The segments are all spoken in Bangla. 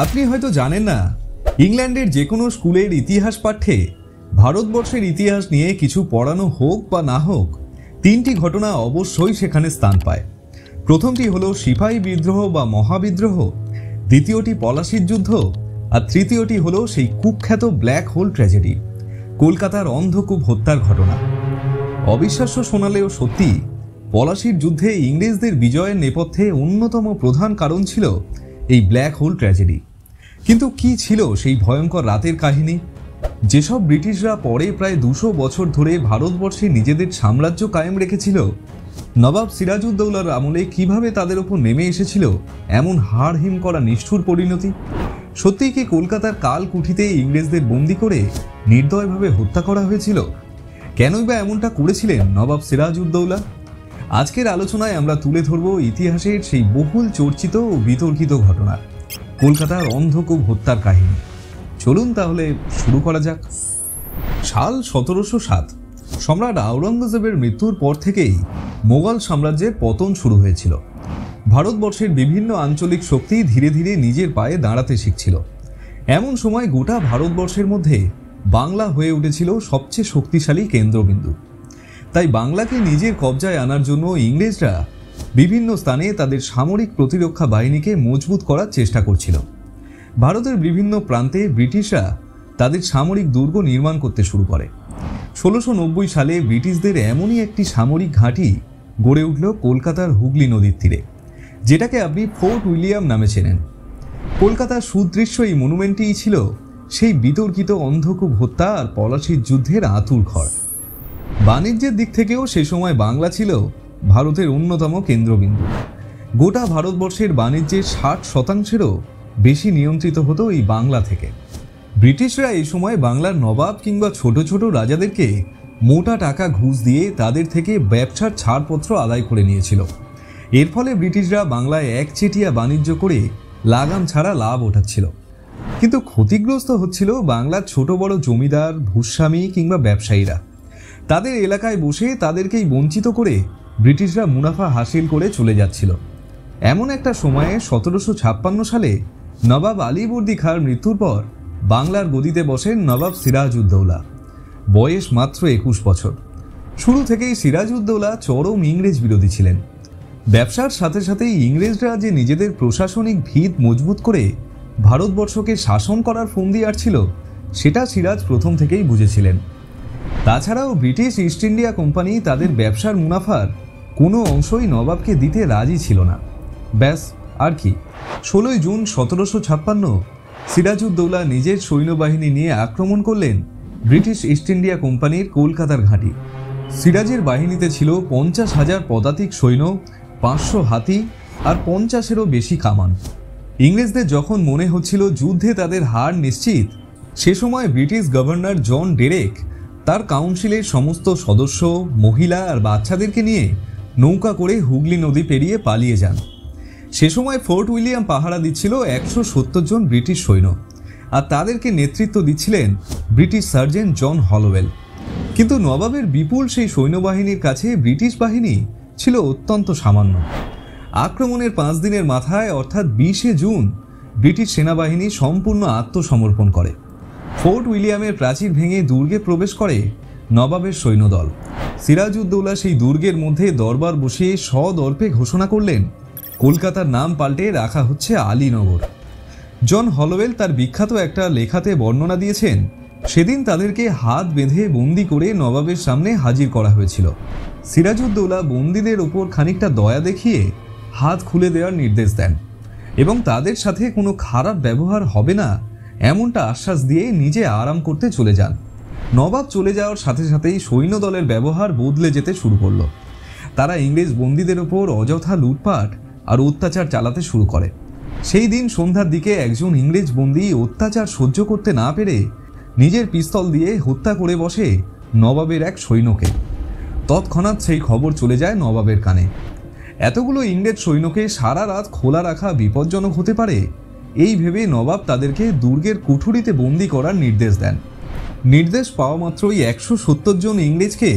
আপনি হয়তো জানেন না, ইংল্যান্ডের যে কোনো স্কুলের ইতিহাস পাঠ্যে ভারতবর্ষের ইতিহাস নিয়ে কিছু পড়ানো হোক বা না হোক, তিনটি ঘটনা অবশ্যই সেখানে স্থান পায়। প্রথমটি হলো সিপাহী বিদ্রোহ বা মহাবিদ্রোহ, দ্বিতীয়টি পলাশির যুদ্ধ, আর তৃতীয়টি হলো সেই কুখ্যাত ব্ল্যাক হোল ট্র্যাজেডি, কলকাতার অন্ধকূপ হত্যার ঘটনা। অবিশ্বাস্য শোনালেও সত্যি, পলাশির যুদ্ধে ইংরেজদের বিজয়ের নেপথ্যে অন্যতম প্রধান কারণ ছিল এই ব্ল্যাক হোল ট্র্যাজেডি। কিন্তু কি ছিল সেই ভয়ঙ্কর রাতের কাহিনী? যেসব ব্রিটিশরা পরে প্রায় 200 বছর ধরে ভারতবর্ষে নিজেদের সাম্রাজ্য কায়েম রেখেছিল, নবাব সিরাজউদ্দৌলার আমলে কিভাবে তাদের উপর নেমে এসেছিল এমন হাড় হিম করা নিষ্ঠুর পরিণতি? সত্যিই কি কলকাতার কালকুঠিতে ইংরেজদের বন্দি করে নির্দয়ভাবে হত্যা করা হয়েছিল? কেনই বা এমনটা করেছিলেন নবাব সিরাজউদ্দৌলা? আজকের আলোচনায় আমরা তুলে ধরব ইতিহাসের সেই বহুল চর্চিত ও বিতর্কিত ঘটনা, কলকাতার অন্ধকূপ হত্যার কাহিনী। চলুন তাহলে শুরু করা যাক। সাল 1707, সম্রাট আওরঙ্গজেবের মৃত্যুর পর থেকেই মোগল সাম্রাজ্যের পতন শুরু হয়েছিল। ভারতবর্ষের বিভিন্ন আঞ্চলিক শক্তি ধীরে ধীরে নিজের পায়ে দাঁড়াতে শিখছিল। এমন সময় গোটা ভারতবর্ষের মধ্যে বাংলা হয়ে উঠেছিল সবচেয়ে শক্তিশালী কেন্দ্রবিন্দু। তাই বাংলাকে নিজের কবজায় আনার জন্য ইংরেজরা বিভিন্ন স্থানে তাদের সামরিক প্রতিরক্ষা বাহিনীকে মজবুত করার চেষ্টা করছিল। ভারতের বিভিন্ন প্রান্তে ব্রিটিশরা তাদের সামরিক দুর্গ নির্মাণ করতে শুরু করে। 1690 সালে ব্রিটিশদের এমনই একটি সামরিক ঘাঁটি গড়ে উঠল কলকাতার হুগলি নদীর তীরে, যেটাকে আপনি ফোর্ট উইলিয়াম নামে চেনেন। কলকাতার সুদৃশ্য এই মনুমেন্টটিই ছিল সেই বিতর্কিত অন্ধকূপ হত্যা আর পলাশির যুদ্ধের আঁতুর ঘর। বাণিজ্যের দিক থেকেও সে সময় বাংলা ছিল ভারতের অন্যতম কেন্দ্রবিন্দু। গোটা ভারতবর্ষের বাণিজ্যের 60%-এরও বেশি নিয়ন্ত্রিত হতো এই বাংলা থেকে। ব্রিটিশরা এই সময় বাংলার নবাব কিংবা ছোট ছোট রাজাদেরকে মোটা টাকা ঘুষ দিয়ে তাদের থেকে ব্যবসার ছাড়পত্র আদায় করে নিয়েছিল। এর ফলে ব্রিটিশরা বাংলায় একচেটিয়া বাণিজ্য করে লাগাম ছাড়া লাভ ওঠাচ্ছিল। কিন্তু ক্ষতিগ্রস্ত হচ্ছিল বাংলার ছোট বড় জমিদার, ভূস্বামী কিংবা ব্যবসায়ীরা। তাদের এলাকায় বসে তাদেরকেই বঞ্চিত করে ব্রিটিশরা মুনাফা হাসিল করে চলে যাচ্ছিল। এমন একটা সময়ে 1756 সালে নবাব আলীবর্দী খাঁর মৃত্যুর পর বাংলার গদিতে বসেন নবাব সিরাজউদ্দৌলা। বয়স মাত্র 21 বছর। শুরু থেকেই সিরাজউদ্দৌলা চরম ইংরেজ বিরোধী ছিলেন। ব্যবসার সাথে সাথেই ইংরেজরা যে নিজেদের প্রশাসনিক ভিত মজবুত করে ভারতবর্ষকে শাসন করার ফন্দি আটছিল, সেটা সিরাজ প্রথম থেকেই বুঝেছিলেন। তাছাড়াও ব্রিটিশ ইস্ট ইন্ডিয়া কোম্পানি তাদের ব্যবসার মুনাফার কোনো অংশই নবাবকে দিতে রাজি ছিল না। ব্যাস, আর কি। 16 জুন 1756 সিরাজউদ্দৌলা নিজের সৈন্যবাহিনী নিয়ে আক্রমণ করলেন ব্রিটিশ ইস্ট ইন্ডিয়া কোম্পানির কলকাতার ঘাঁটি। সিরাজের বাহিনীতে ছিল 50,000 পদাতিক সৈন্য, 500 হাতি আর 50-এরও বেশি কামান। ইংরেজদের যখন মনে হচ্ছিল যুদ্ধে তাদের হার নিশ্চিত, সে সময় ব্রিটিশ গভর্নর জন ডেরেক তার কাউন্সিলের সমস্ত সদস্য, মহিলা আর বাচ্চাদেরকে নিয়ে নৌকা করে হুগলি নদী পেরিয়ে পালিয়ে যান। সে সময় ফোর্ট উইলিয়াম পাহারা দিচ্ছিল 170 জন ব্রিটিশ সৈন্য, আর তাদেরকে নেতৃত্ব দিচ্ছিলেন ব্রিটিশ সার্জেন্ট জন হলোওয়েল। কিন্তু নবাবের বিপুল সেই সৈন্যবাহিনীর কাছে ব্রিটিশ বাহিনী ছিল অত্যন্ত সামান্য। আক্রমণের 5 দিনের মাথায় অর্থাৎ 20 জুন ব্রিটিশ সেনাবাহিনী সম্পূর্ণ আত্মসমর্পণ করে। ফোর্ট উইলিয়ামের প্রাচীর ভেঙে দুর্গে প্রবেশ করে নবাবের সৈন্যদল। সিরাজউদ্দৌলা সেই দুর্গের মধ্যে দরবার বসিয়ে সদর্পে ঘোষণা করলেন কলকাতার নাম পাল্টে রাখা হচ্ছে আলীনগর। জন হলোওয়েল তার বিখ্যাত একটা লেখাতে বর্ণনা দিয়েছেন, সেদিন তাদেরকে হাত বেঁধে বন্দি করে নবাবের সামনে হাজির করা হয়েছিল। সিরাজউদ্দৌলা বন্দীদের ওপর খানিকটা দয়া দেখিয়ে হাত খুলে দেওয়ার নির্দেশ দেন এবং তাদের সাথে কোনো খারাপ ব্যবহার হবে না এমনটা আশ্বাস দিয়ে নিজে আরাম করতে চলে যান। নবাব চলে যাওয়ার সাথে সাথেই সৈন্যদলের ব্যবহার বদলে যেতে শুরু করলো। তারা ইংরেজ বন্দীদের ওপর অযথা লুটপাট আর অত্যাচার চালাতে শুরু করে। সেই দিন সন্ধ্যার দিকে একজন ইংরেজ বন্দী অত্যাচার সহ্য করতে না পেরে নিজের পিস্তল দিয়ে হত্যা করে বসে নবাবের এক সৈন্যকে। তৎক্ষণাৎ সেই খবর চলে যায় নবাবের কানে। এতগুলো ইংরেজ সৈন্যকে সারা রাত খোলা রাখা বিপজ্জনক হতে পারে, এই ভেবে নবাব তাদেরকে দুর্গের কুঠুরিতে বন্দি করার নির্দেশ দেন। নির্দেশ পাওয়া মাত্রই 170 জন ইংরেজকে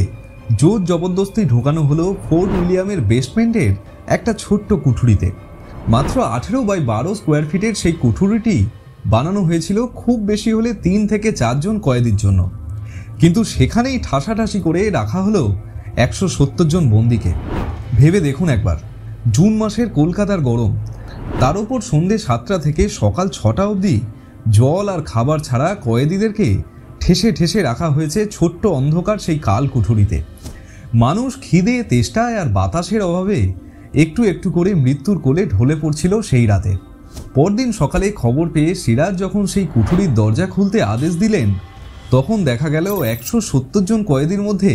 জোর জবরদস্তি ঢোকানো হলো ফোর্ট উইলিয়ামের বেসমেন্টের একটা ছোট্ট কুঠুরিতে। মাত্র 18 বাই 12 স্কোয়ার ফিটের সেই কুঠুরিটি বানানো হয়েছিল খুব বেশি হলে 3 থেকে 4 জন কয়েদির জন্য, কিন্তু সেখানেই ঠাসাঠাসি করে রাখা হলো 170 জন বন্দীকে। ভেবে দেখুন একবার, জুন মাসের কলকাতার গরম, তার উপর সন্ধ্যে 7টা থেকে সকাল 6টা অবধি জল আর খাবার ছাড়া কয়েদিদেরকে ঠেসে ঠেসে রাখা হয়েছে ছোট্ট অন্ধকার সেই কাল কুঠুরিতে। মানুষ খিদে, তেষ্টায় আর বাতাসের অভাবে একটু একটু করে মৃত্যুর কোলে ঢলে পড়ছিল সেই রাতে। পরদিন সকালে খবর পেয়ে সিরাজ যখন সেই কুঠুরির দরজা খুলতে আদেশ দিলেন, তখন দেখা গেল 170 জন কয়েদির মধ্যে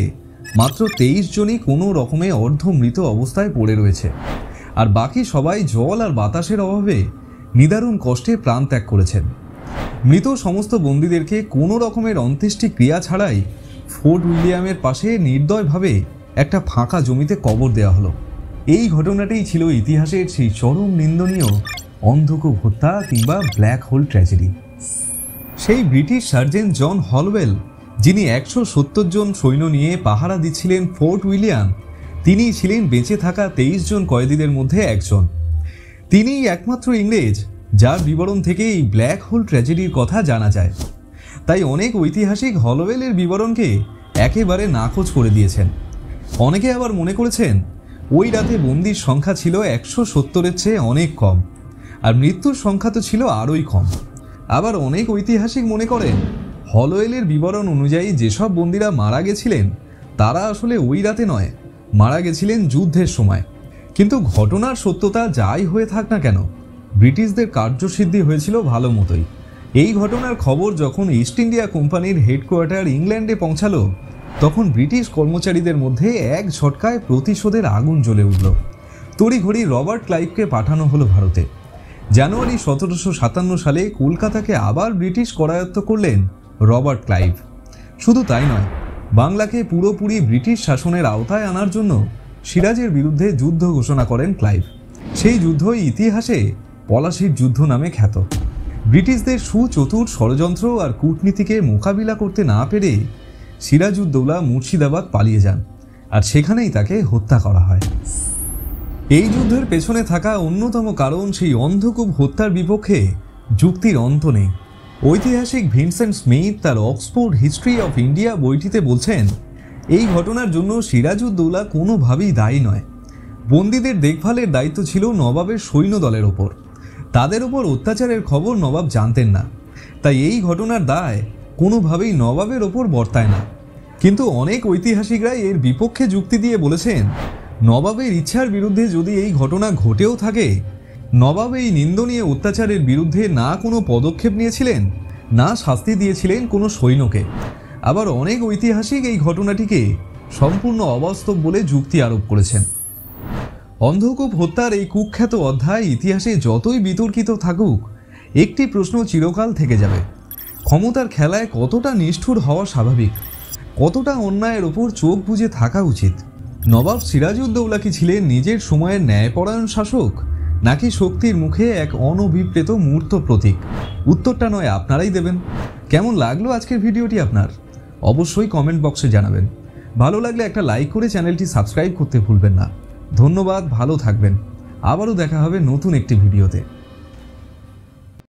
মাত্র 23 জনই কোনো রকমে অর্ধমৃত অবস্থায় পড়ে রয়েছে, আর বাকি সবাই জল আর বাতাসের অভাবে নিদারুণ কষ্টে প্রাণ ত্যাগ করেছেন। মৃত সমস্ত বন্দীদেরকে কোনো রকমের অন্ত্যেষ্টি ক্রিয়া ছাড়াই ফোর্ট উইলিয়ামের পাশে নির্দয়ভাবে একটা ফাঁকা জমিতে কবর দেওয়া হলো। এই ঘটনাটাই ছিল ইতিহাসের সেই চরম নিন্দনীয় অন্ধকূপ হত্যা কিংবা ব্ল্যাক হোল ট্র্যাজেডি। সেই ব্রিটিশ সার্জেন্ট জন হলওয়েল, যিনি 170 জন সৈন্য নিয়ে পাহারা দিচ্ছিলেন ফোর্ট উইলিয়াম, তিনিই ছিলেন বেঁচে থাকা 23 জন কয়েদিদের মধ্যে একজন। তিনিই একমাত্র ইংরেজ যার বিবরণ থেকে এই ব্ল্যাক হোল ট্র্যাজেডির কথা জানা যায়। তাই অনেক ঐতিহাসিক হলওয়েলের বিবরণকে একেবারে নাকচ করে দিয়েছেন। অনেকে আবার মনে করেছেন ওই রাতে বন্দির সংখ্যা ছিল 170-এর চেয়ে অনেক কম, আর মৃত্যুর সংখ্যা তো ছিল আরোই কম। আবার অনেক ঐতিহাসিক মনে করেন হলওয়েলের বিবরণ অনুযায়ী যেসব বন্দীরা মারা গেছিলেন তারা আসলে ওই রাতে নয়, মারা গেছিলেন যুদ্ধের সময়। কিন্তু ঘটনার সত্যতা যাই হয়ে থাক না কেন, ব্রিটিশদের কার্যসিদ্ধি হয়েছিল ভালো মতোই। এই ঘটনার খবর যখন ইস্ট ইন্ডিয়া কোম্পানির হেডকোয়ার্টার ইংল্যান্ডে পৌঁছালো, তখন ব্রিটিশ কর্মচারীদের মধ্যে এক ঝটকায় প্রতিশোধের আগুন জ্বলে উঠল। তড়িঘড়ি রবার্ট ক্লাইভকে পাঠানো হলো ভারতে। জানুয়ারি 1757 সালে কলকাতাকে আবার ব্রিটিশ করায়ত্ত করলেন রবার্ট ক্লাইভ। শুধু তাই নয়, বাংলাকে পুরোপুরি ব্রিটিশ শাসনের আওতায় আনার জন্য সিরাজের বিরুদ্ধে যুদ্ধ ঘোষণা করেন ক্লাইভ। সেই যুদ্ধই ইতিহাসে পলাশির যুদ্ধ নামে খ্যাত। ব্রিটিশদের সুচতুর ষড়যন্ত্র আর কূটনীতিকে মোকাবিলা করতে না পেরে সিরাজউদ্দৌলা মুর্শিদাবাদ পালিয়ে যান, আর সেখানেই তাকে হত্যা করা হয়। এই যুদ্ধের পেছনে থাকা অন্যতম কারণ সেই অন্ধকূপ হত্যার বিপক্ষে যুক্তির অন্ত নেই। ঐতিহাসিক ভিনসেন্ট স্মিথ তার অক্সফোর্ড হিস্ট্রি অফ ইন্ডিয়া বইটিতে বলছেন, এই ঘটনার জন্য সিরাজউদ্দৌলা কোনোভাবেই দায়ী নয়। বন্দীদের দেখভালের দায়িত্ব ছিল নবাবের সৈন্য দলের ওপর। তাদের ওপর অত্যাচারের খবর নবাব জানতেন না, তাই এই ঘটনার দায় কোনোভাবেই নবাবের ওপর বর্তায় না। কিন্তু অনেক ঐতিহাসিকরা এর বিপক্ষে যুক্তি দিয়ে বলেছেন, নবাবের ইচ্ছার বিরুদ্ধে যদি এই ঘটনা ঘটেও থাকে, নবাব এই নিন্দনীয় অত্যাচারের বিরুদ্ধে না কোনো পদক্ষেপ নিয়েছিলেন, না শাস্তি দিয়েছিলেন কোনো সৈন্যকে। আবার অনেক ঐতিহাসিক এই ঘটনাটিকে সম্পূর্ণ অবাস্তব বলে যুক্তি আরোপ করেছেন। অন্ধকূপ হত্যার এই কুখ্যাত অধ্যায় ইতিহাসে যতই বিতর্কিত থাকুক, একটি প্রশ্ন চিরকাল থেকে যাবে, ক্ষমতার খেলায় কতটা নিষ্ঠুর হওয়া স্বাভাবিক, কতটা অন্যায়ের ওপর চোখ বুজে থাকা উচিত। নবাব সিরাজউদ্দৌলা কি ছিলেন নিজের সময়ের ন্যায়পরায়ণ শাসক, নাকি শক্তির মুখে এক অনভিপ্রেত মূর্ত প্রতীক? উত্তরটা নয় আপনারাই দেবেন। কেমন লাগলো আজকের ভিডিওটি আপনার? অবশ্যই কমেন্ট বক্সে জানাবেন। ভালো লাগলে একটা লাইক করে চ্যানেলটি সাবস্ক্রাইব করতে ভুলবেন না। ধন্যবাদ, ভালো থাকবেন। আবারও দেখা হবে নতুন একটি ভিডিওতে।